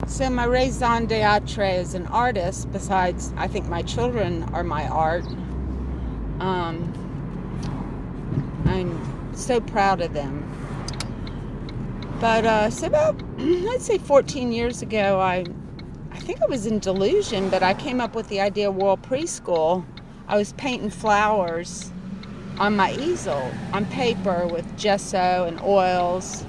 So my raison d'etre as an artist, besides I think my children are my art, um, I'm so proud of them. But so about, let's say 14 years ago, I think I was in delusion, but I came up with the idea of World Preschool. I was painting flowers on my easel on paper with gesso and oils.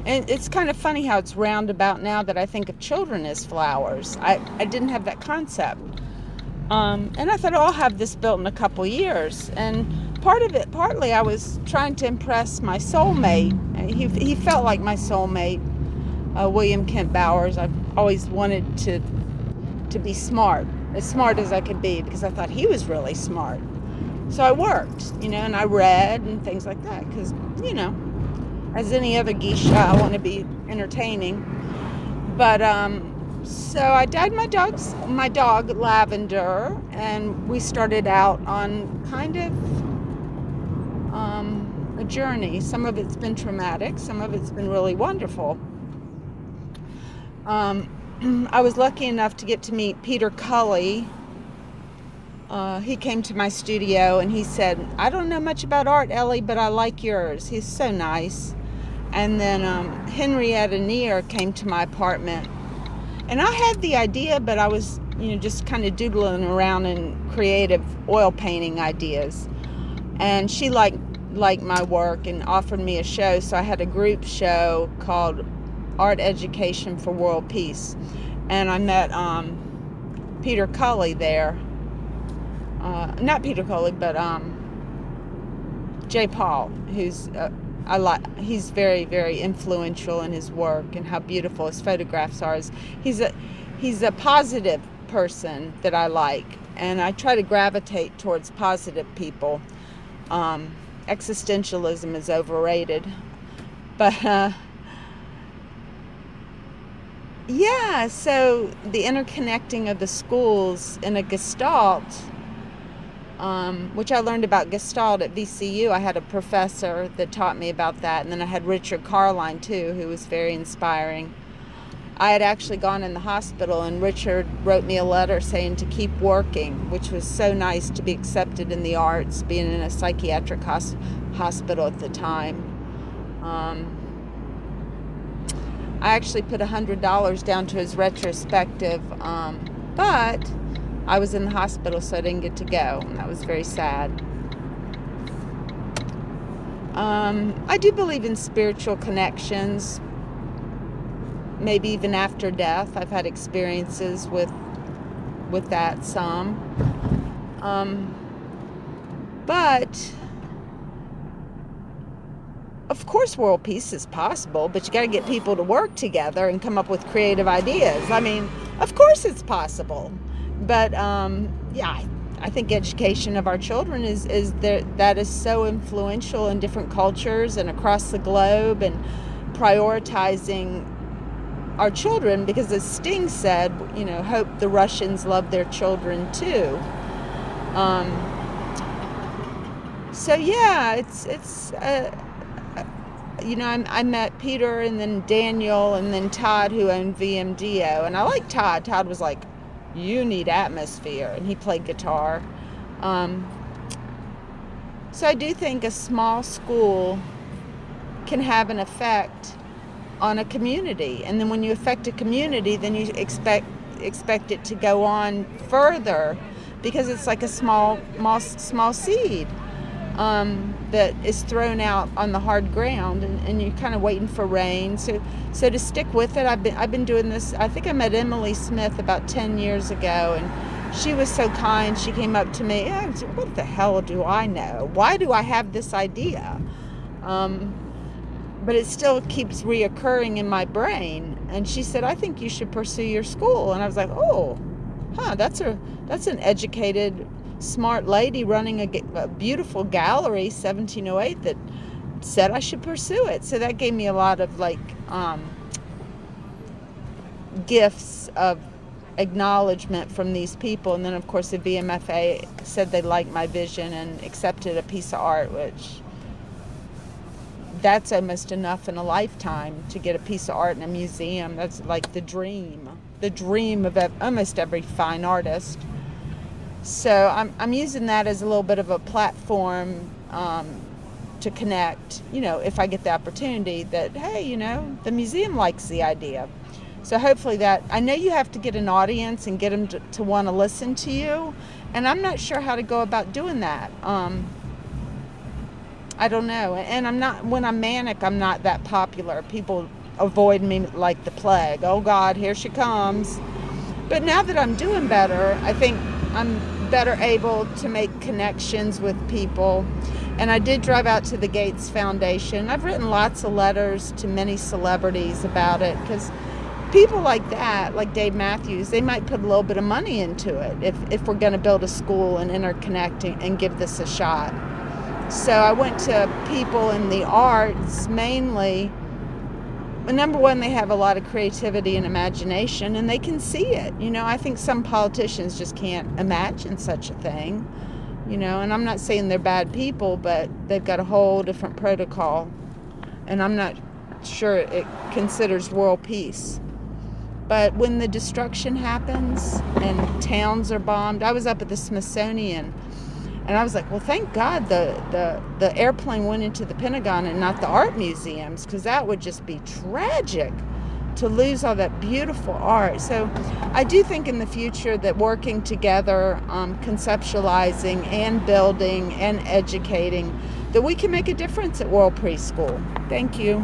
And it's kind of funny how it's roundabout now that I think of children as flowers. I didn't have that concept. And I thought, oh, I'll have this built in a couple years. And partly I was trying to impress my soulmate. He felt like my soulmate, William Kent Bowers. I've always wanted to be smart as I could be, because I thought he was really smart. So I worked, and I read and things like that, because, as any other geisha, I want to be entertaining. But so I dyed my dog Lavender, and we started out on kind of a journey. Some of it's been traumatic, some of it's been really wonderful. I was lucky enough to get to meet Peter Cully. He came to my studio and he said, "I don't know much about art, Ellie, but I like yours." He's so nice. And then Henrietta Neer came to my apartment. And I had the idea, but I was, just kind of doodling around in creative oil painting ideas. And she liked my work and offered me a show. So I had a group show called Art Education for World Peace. And I met Peter Cully there. Not Peter Cully, but Jay Paul, who's he's very, very influential in his work and how beautiful his photographs are. He's a positive person that I like, and I try to gravitate towards positive people. Existentialism is overrated, but yeah. So the interconnecting of the schools in a Gestalt. Which I learned about Gestalt at VCU. I had a professor that taught me about that, and then I had Richard Carline too, who was very inspiring. I had actually gone in the hospital, and Richard wrote me a letter saying to keep working, which was so nice to be accepted in the arts, being in a psychiatric hospital at the time. I actually put $100 down to his retrospective, but I was in the hospital, so I didn't get to go, and that was very sad. I do believe in spiritual connections, maybe even after death. I've had experiences with that some. But of course world peace is possible, but you got to get people to work together and come up with creative ideas. I mean, of course it's possible. But yeah, I think education of our children that is so influential in different cultures and across the globe, and prioritizing our children, because as Sting said, hope the Russians love their children too. So yeah, I met Peter and then Daniel and then Todd, who owned VMDO, and I like Todd. Todd was like, "You need atmosphere," and he played guitar. So I do think a small school can have an effect on a community, and then when you affect a community, then you expect it to go on further, because it's like a small seed that is thrown out on the hard ground, and you're kind of waiting for rain. So to stick with it, I've been doing this. I think I met Emily Smith about 10 years ago, and she was so kind. She came up to me. I said, "What the hell do I know? Why do I have this idea?" But it still keeps reoccurring in my brain. And she said, "I think you should pursue your school." And I was like, "Oh, that's an educated, smart lady running a beautiful gallery, 1708, that said I should pursue it." So that gave me a lot of gifts of acknowledgement from these people. And then of course the VMFA said they liked my vision and accepted a piece of art, which that's almost enough in a lifetime to get a piece of art in a museum. That's like the dream of almost every fine artist. So I'm using that as a little bit of a platform to connect, if I get the opportunity, that, hey, the museum likes the idea. So hopefully that, I know you have to get an audience and get them to want to listen to you, and I'm not sure how to go about doing that. I don't know. And when I'm manic, I'm not that popular. People avoid me like the plague. Oh God, here she comes. But now that I'm doing better, I think I'm better able to make connections with people. And I did drive out to the Gates Foundation. I've written lots of letters to many celebrities about it, because people like that, like Dave Matthews, they might put a little bit of money into it if we're going to build a school and interconnect and give this a shot. So I went to people in the arts mainly. Number one, they have a lot of creativity and imagination, and they can see it. I think some politicians just can't imagine such a thing, and I'm not saying they're bad people, but they've got a whole different protocol, and I'm not sure it considers world peace. But when the destruction happens and towns are bombed, I was up at the Smithsonian, and I was like, well, thank God the airplane went into the Pentagon and not the art museums, because that would just be tragic to lose all that beautiful art. So I do think in the future that working together, conceptualizing and building and educating, that we can make a difference at World Preschool. Thank you.